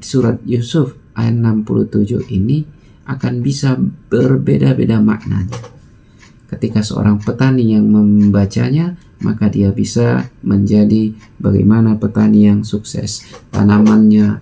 surat Yusuf ayat 67 ini akan bisa berbeda-beda maknanya. Ketika seorang petani yang membacanya, maka dia bisa menjadi bagaimana petani yang sukses. Tanamannya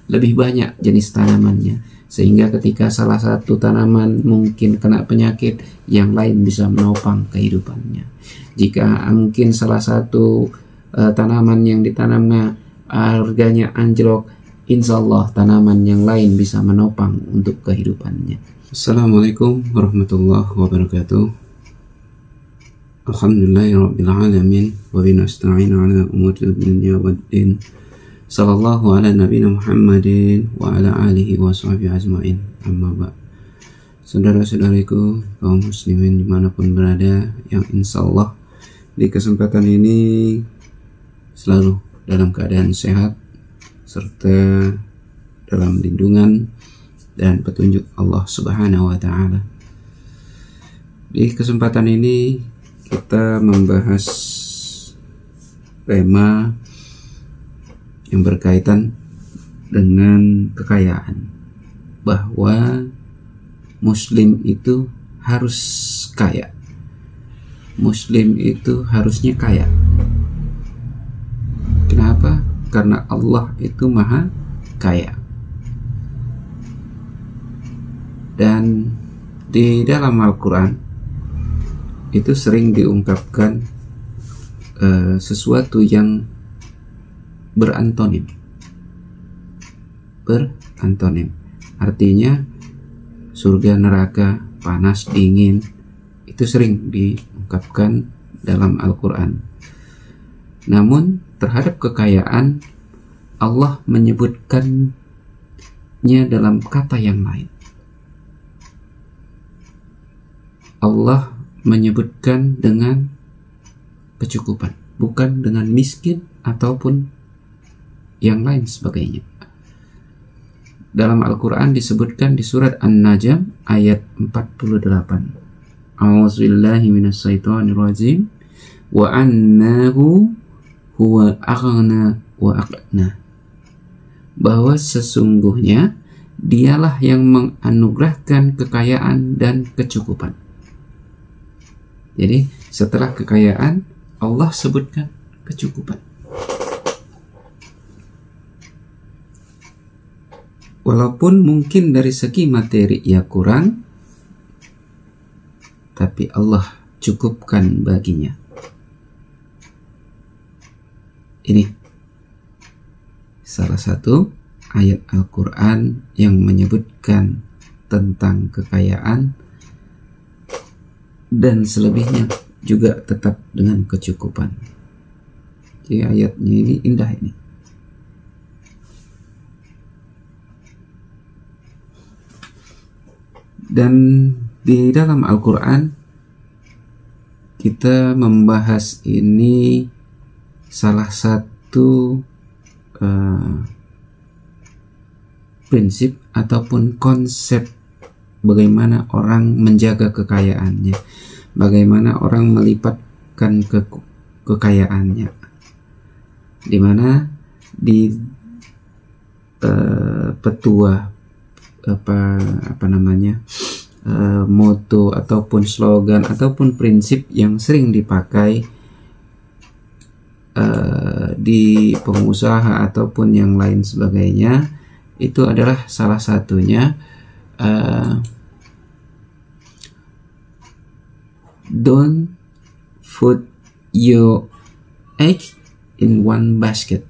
lebih banyak jenis tanamannya, sehingga ketika salah satu tanaman mungkin kena penyakit, yang lain bisa menopang kehidupannya. Jika mungkin salah satu tanaman yang ditanamnya harganya anjlok, insya Allah tanaman yang lain bisa menopang untuk kehidupannya. Assalamualaikum warahmatullahi wabarakatuh. Alhamdulillahirrabbilalamin. Wabihi nasta'inu ala umuri dunya waddin. Sallallahu ala nabiyina Muhammadin wa ala alihi wa sahbihi ajma'in. Amma ba'd. Saudara-saudariku kaum muslimin dimanapun berada, yang insya Allah di kesempatan ini selalu dalam keadaan sehat serta dalam lindungan dan petunjuk Allah Subhanahu wa ta'ala. Di kesempatan ini kita membahas tema yang berkaitan dengan kekayaan, bahwa Muslim itu harus kaya. Muslim itu harusnya kaya. Kenapa? Karena Allah itu maha kaya. Dan di dalam Al-Quran itu sering diungkapkan sesuatu yang berantonim. Artinya surga neraka, panas dingin, itu sering diungkapkan dalam Al-Quran. Namun terhadap kekayaan, Allah menyebutkannya dalam kata yang lain. Allah menyebutkan dengan kecukupan, bukan dengan miskin ataupun yang lain sebagainya. Dalam Al-Quran disebutkan di surat An-Najm ayat 48. A'udzubillahi minasyaitonir rajim. Wa annahu huwa aghna wa aqna. Bahwa sesungguhnya dialah yang menganugerahkan kekayaan dan kecukupan. Jadi setelah kekayaan, Allah sebutkan kecukupan. Walaupun mungkin dari segi materi ia kurang, tapi Allah cukupkan baginya. Ini salah satu ayat Al-Quran yang menyebutkan tentang kekayaan, dan selebihnya juga tetap dengan kecukupan. Jadi ayatnya ini indah ini. Dan di dalam Al-Quran kita membahas ini salah satu prinsip ataupun konsep bagaimana orang menjaga kekayaannya, bagaimana orang melipatkan kekayaannya, di mana di petua moto ataupun slogan ataupun prinsip yang sering dipakai di pengusaha ataupun yang lain sebagainya, itu adalah salah satunya don't put your egg in one basket.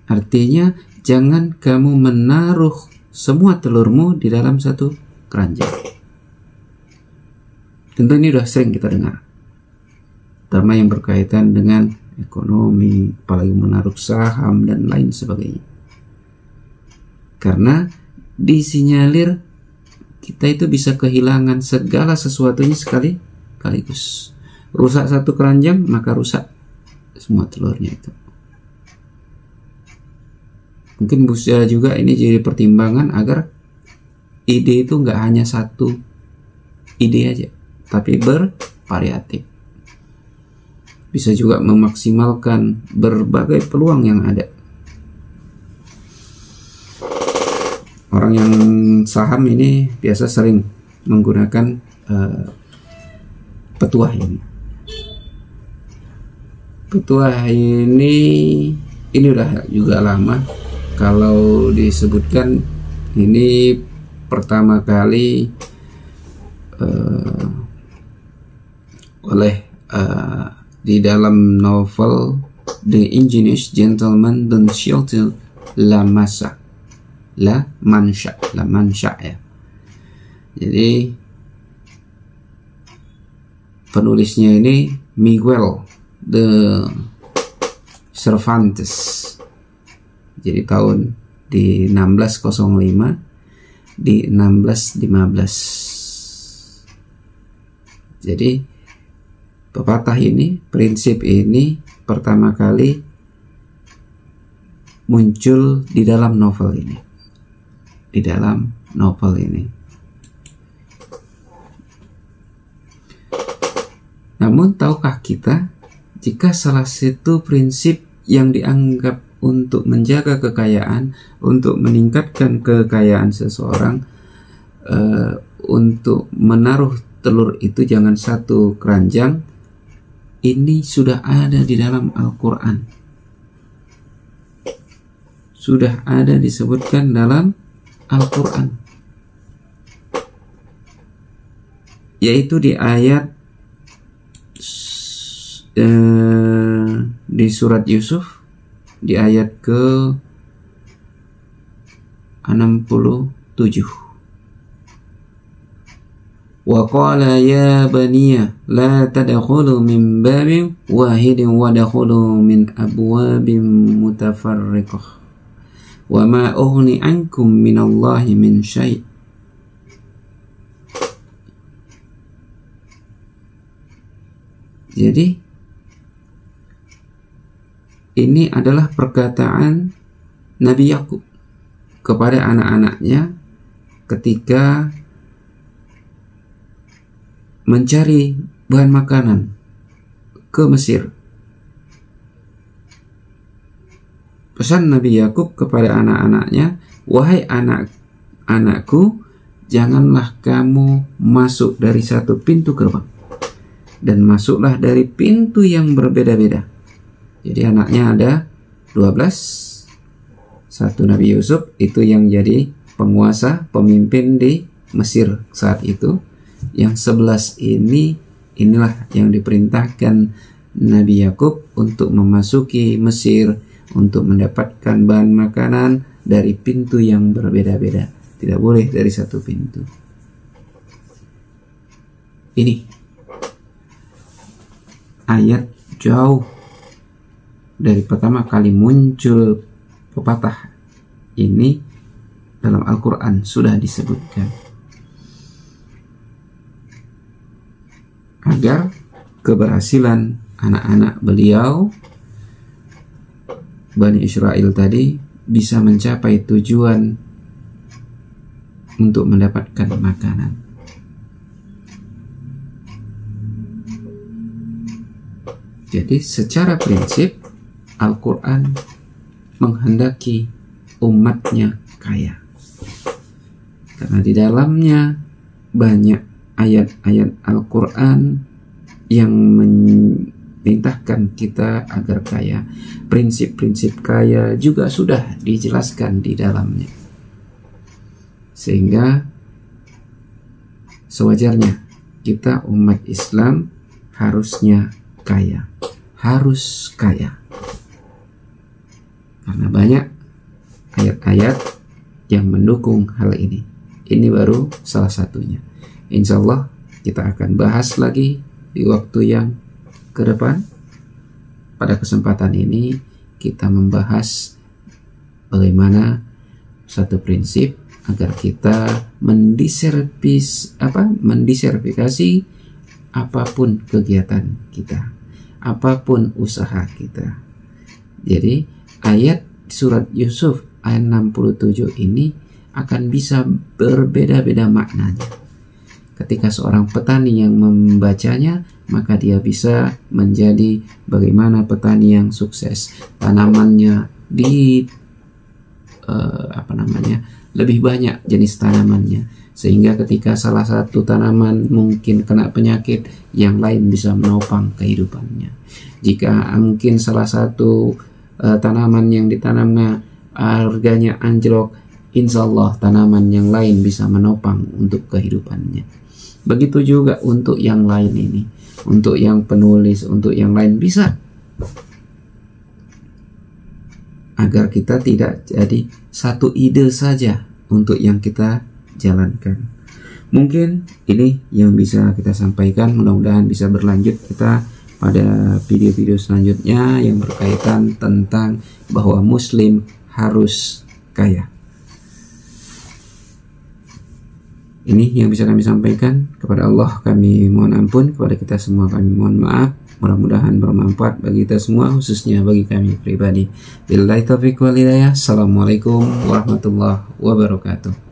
Artinya jangan kamu menaruh semua telurmu di dalam satu keranjang. Tentu ini sudah sering kita dengar, terutama yang berkaitan dengan ekonomi, apalagi menaruh saham dan lain sebagainya. Karena disinyalir kita itu bisa kehilangan segala sesuatunya sekaligus. Rusak satu keranjang, maka rusak semua telurnya itu. Mungkin bisa juga ini jadi pertimbangan agar ide itu nggak hanya satu ide aja, tapi bervariatif. bisa juga memaksimalkan berbagai peluang yang ada. Orang yang saham ini biasa sering menggunakan petuah ini. Petuah ini udah juga lama. Kalau disebutkan ini pertama kali oleh di dalam novel The Ingenious Gentleman Don Quixote La Mancha ya. Jadi penulisnya ini Miguel de Cervantes. Jadi tahun di 1605 di 1615. Jadi pepatah ini, prinsip ini pertama kali muncul di dalam novel ini. Namun tahukah kita, jika salah satu prinsip yang dianggap untuk menjaga kekayaan, untuk meningkatkan kekayaan seseorang, untuk menaruh telur itu jangan satu keranjang, ini sudah ada di dalam Al-Quran, sudah ada disebutkan dalam Al-Quran, yaitu di ayat di surat Yusuf di ayat ke 67. Wa qala ya baniya la tadkhulu min babin wahidin wa dakhulu min abwabin mutafarriqah wa ma ughni ankum minallahi min syai'. Jadi ini adalah perkataan Nabi Yakub kepada anak-anaknya ketika mencari bahan makanan ke Mesir. Pesan Nabi Yakub kepada anak-anaknya, wahai anak-anakku, janganlah kamu masuk dari satu pintu gerbang, dan masuklah dari pintu yang berbeda-beda. Jadi anaknya ada 12. Satu Nabi Yusuf itu yang jadi penguasa, pemimpin di Mesir saat itu. Yang 11 inilah yang diperintahkan Nabi Yakub untuk memasuki Mesir, untuk mendapatkan bahan makanan dari pintu yang berbeda-beda. Tidak boleh dari satu pintu. Ini ayat jauh dari pertama kali muncul pepatah ini dalam Al-Quran sudah disebutkan, agar keberhasilan anak-anak beliau Bani Israel tadi bisa mencapai tujuan untuk mendapatkan makanan. Jadi secara prinsip Al-Quran menghendaki umatnya kaya, karena di dalamnya banyak ayat-ayat Al-Quran yang memerintahkan kita agar kaya. Prinsip-prinsip kaya juga sudah dijelaskan di dalamnya, sehingga sewajarnya kita umat Islam harusnya kaya, harus kaya, karena banyak ayat-ayat yang mendukung hal ini. Ini baru salah satunya. Insya Allah kita akan bahas lagi di waktu yang ke depan. Pada kesempatan ini kita membahas bagaimana satu prinsip agar kita mendisertifikasi apapun kegiatan kita, apapun usaha kita. Jadi ayat surat Yusuf ayat 67 ini akan bisa berbeda-beda maknanya. Ketika seorang petani yang membacanya maka dia bisa menjadi bagaimana petani yang sukses. Tanamannya lebih banyak jenis tanamannya, sehingga ketika salah satu tanaman mungkin kena penyakit, yang lain bisa menopang kehidupannya. Jika mungkin salah satu tanaman yang ditanamnya harganya anjlok, insya Allah tanaman yang lain bisa menopang untuk kehidupannya. Begitu juga untuk yang lain ini, untuk yang penulis, untuk yang lain bisa, agar kita tidak jadi satu ide saja untuk yang kita jalankan. Mungkin ini yang bisa kita sampaikan, mudah-mudahan bisa berlanjut kita pada video-video selanjutnya yang berkaitan tentang bahwa muslim harus kaya. Ini yang bisa kami sampaikan. Kepada Allah kami mohon ampun, kepada kita semua kami mohon maaf. Mudah-mudahan bermanfaat bagi kita semua, khususnya bagi kami pribadi. Billahi taufiq wal hidayah. Assalamualaikum warahmatullahi wabarakatuh.